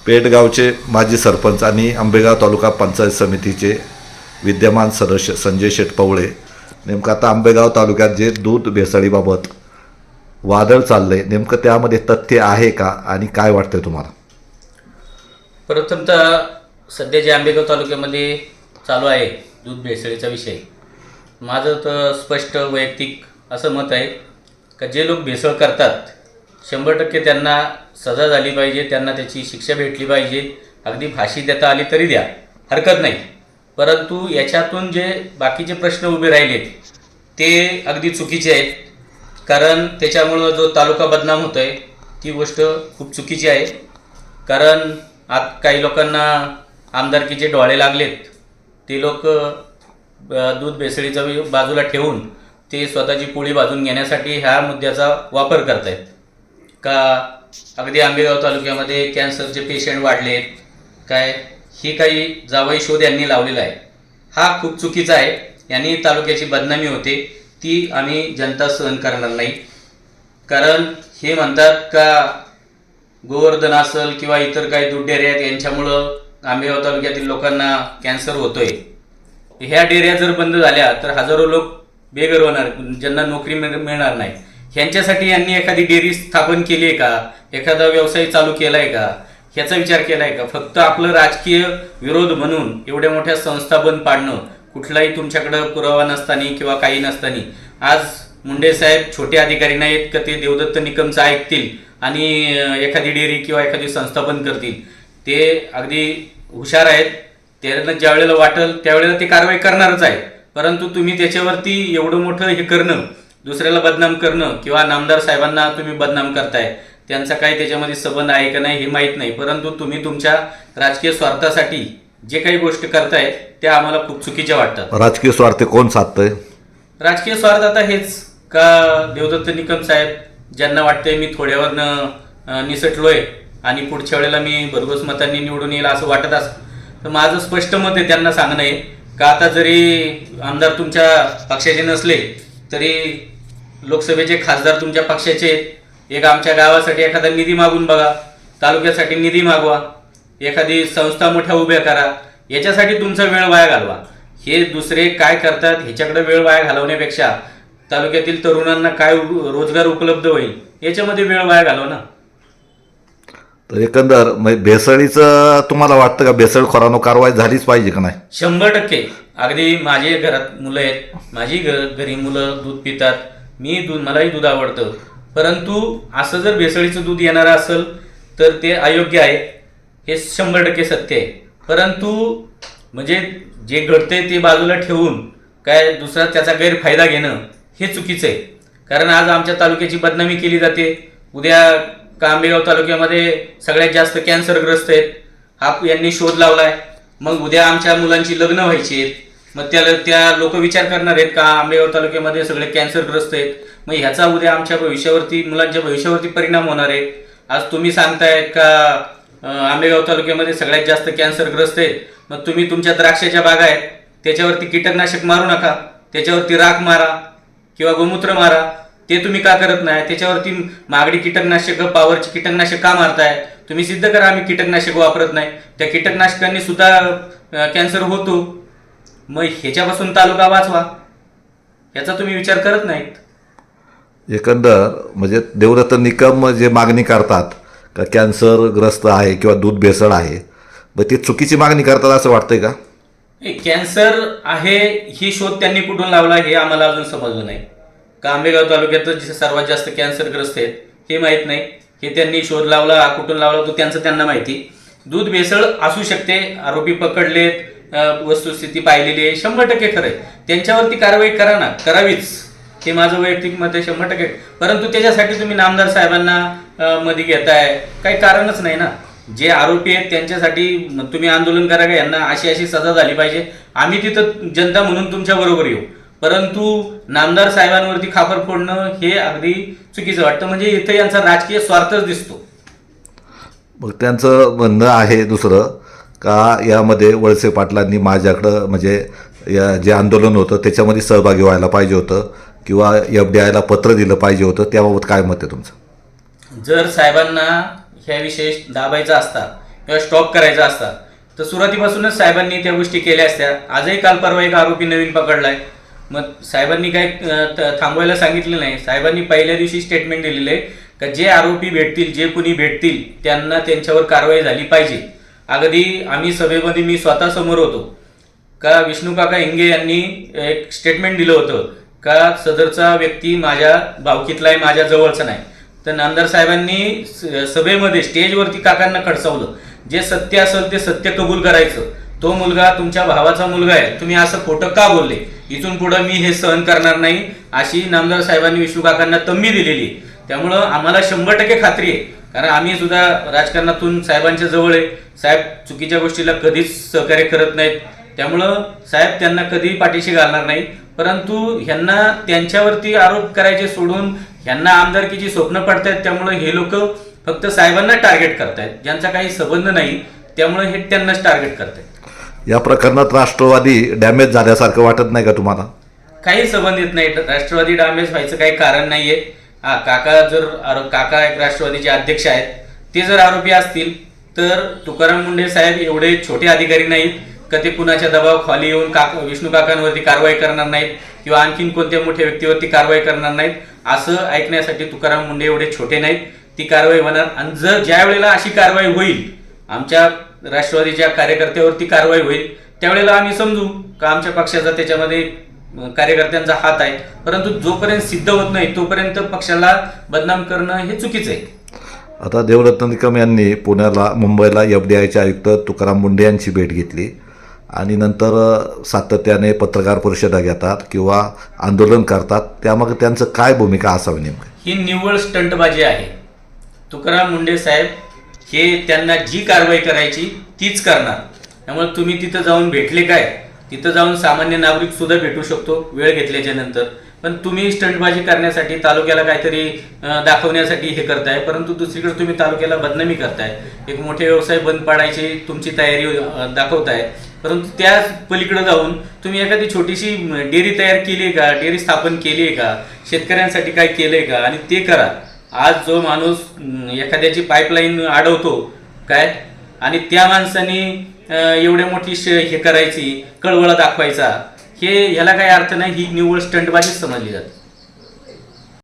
पेठगावचे माजी सरपंच आणि आंबेगाव तालुका पंचायत समितीचे विद्यमान सदस्य संजय शेठ पवळे नेमकं आता आंबेगाव तालुक्यात जे दूध भेसळीबाबत वादळ चाललंय नेमकं त्यामध्ये तथ्य आहे का आणि काय वाटतंय तुम्हाला? प्रथमतः सध्या जे आंबेगाव तालुक्यामध्ये चालू आहे दूध भेसळीचा विषय, माझं तर स्पष्ट वैयक्तिक असं मत आहे का जे लोक भेसळ करतात 100% त्यांना सजा झाली पाहिजे, त्यांना त्याची शिक्षा भेटली पाहिजे. अगदी फाशी देता आली तरी द्या, हरकत नाही. परंतु याच्यातून जे बाकीचे प्रश्न उभे राहिलेत ते अगदी चुकीचे आहेत. कारण त्याच्यामुळं जो तालुका बदनाम होतो आहे ती गोष्ट खूप चुकीची आहे. कारण आत काही लोकांना आमदारकीचे डोळे लागलेत, ते लोक दूध भेसळीचा बाजूला ठेवून ते स्वतःची पोळी भाजून घेण्यासाठी ह्या मुद्द्याचा वापर करत आहेत. का अगदी आंबेगाव तालुक्यामध्ये कॅन्सरचे पेशंट वाढलेत काय, ही काही जावई शोध यांनी लावलेला आहे. हा खूप चुकीचा आहे. यांनी तालुक्याची बदनामी होते, ती आम्ही जनता सहन करणार नाही. कारण हे म्हणतात का गोवर्धन असेल किंवा इतर काही दूध डेअऱ्या आहेत यांच्यामुळं आंबेगाव तालुक्यातील लोकांना कॅन्सर होतोय. ह्या डेअऱ्या जर बंद झाल्या तर हजारो लोक बेघर होणार, ज्यांना नोकरी मिळणार नाही. ह्यांच्यासाठी यांनी एखादी डेअरी स्थापन केली आहे का, एखादा व्यवसाय चालू केला आहे का, ह्याचा विचार केला आहे का? फक्त आपलं राजकीय विरोध म्हणून एवढ्या मोठ्या संस्था बंद पाडणं, कुठलाही तुमच्याकडं पुरावा नसताना किंवा काही नसताना आज मुंडे साहेब छोटे अधिकारी नाहीत का ते देवदत्त निकमचं ऐकतील आणि एखादी डेअरी किंवा एखादी संस्था बंद करतील. ते अगदी हुशार आहेत. त्यांना ज्या वेळेला वाटेल त्यावेळेला ते कारवाई करणारच आहे. परंतु तुम्ही त्याच्यावरती एवढं मोठं हे करणं, दुसऱ्याला बदनाम करणं किंवा नामदार साहेबांना तुम्ही बदनाम करताय, त्यांचा काय त्याच्यामध्ये संबंध आहे का नाही हे माहीत नाही. परंतु तुम्ही तुमच्या राजकीय स्वार्थासाठी जे काही गोष्टी करताय त्या आम्हाला खूप चुकीच्या वाटतात. राजकीय स्वार्थ कोण साधतंय? राजकीय स्वार्थ आता हेच का देवदत्त निकम साहेब ज्यांना वाटतंय मी थोड्यावरनं निसटलोय आणि पुढच्या वेळेला मी भरघोस मतांनी निवडून येईल असं वाटत असं, तर माझं स्पष्ट मत आहे त्यांना सांगणं आहे का आता जरी आमदार तुमच्या पक्षाचे नसले तरी लोकसभेचे खासदार तुमच्या पक्षाचे, एक आमच्या गावासाठी एखादा निधी मागून बघा, तालुक्यासाठी निधी मागवा, एखादी संस्था मोठ्या उभ्या करा. याच्यासाठी तुमचा वेळ वाया घालवा. हे दुसरे काय करतात ह्याच्याकडे वेळ वाया घालवण्यापेक्षा तालुक्यातील तरुणांना काय रोजगार उपलब्ध होईल याच्यामध्ये वेळ वाया घालवा ना. तर एकंदर भेसळीचं तुम्हाला वाटतं का भेसळखोरांवर कारवाई झालीच पाहिजे का नाही? 100%. अगदी माझे घरात मुलं आहेत, माझी घरी मुलं दूध पितात, मलाही दूध आवडतं. परंतु असं जर भेसळीचं दूध येणारं असेल तर ते अयोग्य आहे, हे 100% सत्य आहे. परंतु म्हणजे जे घडते ते बाजूला ठेवून काय दुसरा त्याचा गैरफायदा घेणं हे चुकीचं आहे. कारण आज आमच्या तालुक्याची बदनामी केली जाते, उद्या आंबेगाव तालुक्यामध्ये सगळ्यात जास्त कॅन्सरग्रस्त आहेत, हा यांनी शोध लावलाय. मग उद्या आमच्या मुलांची लग्न व्हायची आहेत, मग त्या लोक विचार करणार आहेत का आंबेगाव तालुक्यामध्ये सगळे कॅन्सरग्रस्त आहेत, मग ह्याचा उद्या आमच्या भविष्यावरती, मुलांच्या भविष्यावरती परिणाम होणार आहे. आज तुम्ही सांगताय का आंबेगाव तालुक्यामध्ये सगळ्यात जास्त कॅन्सरग्रस्त आहेत, मग तुम्ही तुमच्या द्राक्षाच्या बागा आहेत त्याच्यावरती कीटकनाशक मारू नका, त्याच्यावरती राख मारा किंवा गोमूत्र मारा. ते तुम्ही का करत नाही? त्याच्यावरती महागडी कीटकनाशक, पॉवरची कीटकनाशक का मारताय? तुम्ही सिद्ध करा आम्ही कीटकनाशक वापरत नाही. त्या कीटकनाशकांनी सुद्धा कॅन्सर होतो. मग ह्याच्यापासून तालुका वाचवा, याचा तुम्ही विचार करत नाहीत. एकंदर म्हणजे देवदत्त निकम जे मागणी करतात का कॅन्सरग्रस्त आहे किंवा दूध भेसळ आहे, मग ते चुकीची मागणी करतात असं वाटतंय का? कॅन्सर आहे ही शोध त्यांनी कुठून लावला हे आम्हाला अजून समजलं नाही. का आंबेगाव तालुक्यात जे सर्वात जास्त कॅन्सरग्रस्त आहेत हे माहीत नाही. हे त्यांनी शोध लावला, कुठून लावला तो त्यांना माहिती. दूध भेसळ असू शकते, आरोपी पकडलेत, वस्तुस्थिती पाहिलेली आहे, 100% खरं आहे. त्यांच्यावरती कारवाई करा ना, करावीच, हे माझं वैयक्तिक मत आहे 100%. परंतु त्याच्यासाठी तुम्ही नामदार साहेबांना मध्ये घेताय, काही कारणच नाही ना. जे आरोपी आहेत त्यांच्यासाठी तुम्ही आंदोलन करा का यांना अशी सजा झाली पाहिजे, आम्ही तिथं जनता म्हणून तुमच्या बरोबर येऊ. परंतु नामदार साहेबांवरती खापर फोडणं हे अगदी चुकीचं वाटतं. म्हणजे इथं यांचा राजकीय स्वार्थच दिसतो. मग त्यांचं म्हणणं आहे दुसरं का यामध्ये वळसे पाटलांनी माझ्याकडं म्हणजे या जे आंदोलन होतं त्याच्यामध्ये सहभागी व्हायला पाहिजे होतं किंवा FDIला पत्र दिलं पाहिजे होतं, त्याबाबत काय मत आहे तुमचं? जर साहेबांना ह्या विषय दाबायचा असता, किंवा स्टॉप करायचा असता तर सुरुवातीपासूनच साहेबांनी त्या गोष्टी केल्या असत्या. आजही काल परवा एक आरोपी नवीन पकडलाय. मग साहेबांनी काय थांबवायला सांगितलं नाही. साहेबांनी पहिल्या दिवशी स्टेटमेंट दिलेलं आहे का जे आरोपी भेटतील, जे कुणी भेटतील त्यांना त्यांच्यावर कारवाई झाली पाहिजे. अगदी आम्ही सभेमध्ये मी स्वतः समोर होतो का विष्णू काका हिंगे यांनी एक स्टेटमेंट दिलं होतं का सदरचा व्यक्ती माझ्या भावकीतला आहे, माझ्या जवळचा नाही. तर नामदार साहेबांनी सभेमध्ये स्टेजवरती काकांना खडसावलं. जे सत्य असेल ते सत्य कबूल करायचं. तो मुलगा तुमच्या भावाचा मुलगा आहे, तुम्ही असं खोटं का बोलले, इथून पुढे मी हे सहन करणार नाही अशी नामदार साहेबांनी विष्णू काकांना तंबी दिलेली. त्यामुळं आम्हाला 100% खात्री आहे, कारण आम्ही सुद्धा राजकारणातून साहेबांच्या जवळ आहे. साहेब चुकीच्या गोष्टीला कधीच सहकार्य करत नाहीत. त्यामुळं साहेब त्यांना कधी पाठीशी घालणार नाही. परंतु ह्यांना त्यांच्यावरती आरोप करायचे सोडून ह्यांना आमदारकीची स्वप्न पडतायत. त्यामुळे हे लोक फक्त साहेबांना टार्गेट करतायत, ज्यांचा काही संबंध नाही. त्यामुळे हे त्यांनाच टार्गेट करतायत. या प्रकरणात राष्ट्रवादी डॅमेज झाल्यासारखं वाटत नाही का तुम्हाला? काही संबंध येत नाही. राष्ट्रवादी डॅमेज व्हायचं काही कारण नाहीये. काका एक राष्ट्रवादीचे अध्यक्ष आहेत, ते जर आरोपी असतील तर तुकाराम मुंढे साहेब एवढे छोटे अधिकारी नाहीत का ते कुणाच्या दबावाखाली येऊन विष्णू काकांवरती कारवाई करणार नाहीत किंवा आणखीन कोणत्या मोठ्या व्यक्तीवरती कारवाई करणार नाहीत. असं ऐकण्यासाठी तुकाराम मुंढे एवढे छोटे नाहीत. ती कारवाई होणार. आणि जर ज्या वेळेला अशी कारवाई होईल, आमच्या राष्ट्रवादीच्या कार्यकर्त्यावरती कारवाई होईल, त्यावेळेला आम्ही समजू का आमच्या पक्षाचा त्याच्यामध्ये कार्यकर्त्यांचा हात आहे. परंतु जोपर्यंत सिद्ध होत नाही तोपर्यंत पक्षाला बदनाम करणं हे चुकीचं आहे. आता देवरत्न निकम यांनी मुंबईला FDIचे आयुक्त तुकाराम मुंढे यांची भेट घेतली आणि नंतर सातत्याने पत्रकार परिषदा घेतात किंवा आंदोलन करतात. त्यामागे त्यांचं काय भूमिका असावी नेमकं? ही निव्वळ स्टंटबाजी आहे. तुकाराम मुंढे साहेब हे त्यांना जी कारवाई करायची तीच करणार. त्यामुळे तुम्ही तिथं जाऊन भेटले काय, तिथं जाऊन सामान्य नागरिक सुद्धा भेटू शकतो वेळ घेतल्याच्या नंतर. पण तुम्ही स्टंटबाजी करण्यासाठी तालुक्याला काहीतरी दाखवण्यासाठी हे करताय, परंतु दुसरीकडे तुम्ही तालुक्याला बदनामी करताय. एक मोठे व्यवसाय बंद पाडायची तुमची तयारी दाखवताय, परंतु त्या पलीकडे जाऊन तुम्ही एखादी छोटीशी डेअरी तयार केली आहे का, डेअरी स्थापन केली आहे का, शेतकऱ्यांसाठी काय केलंय का, आणि ते करा. आज जो माणूस एखाद्याची पाईपलाईन अडवतो काय आणि त्या माणसाने एवढ्या मोठी हे करायची, कळवळा दाखवायचा, ह्याला काही अर्थ नाही. ही निव्वळ स्टंटबाजीच समजली जाते.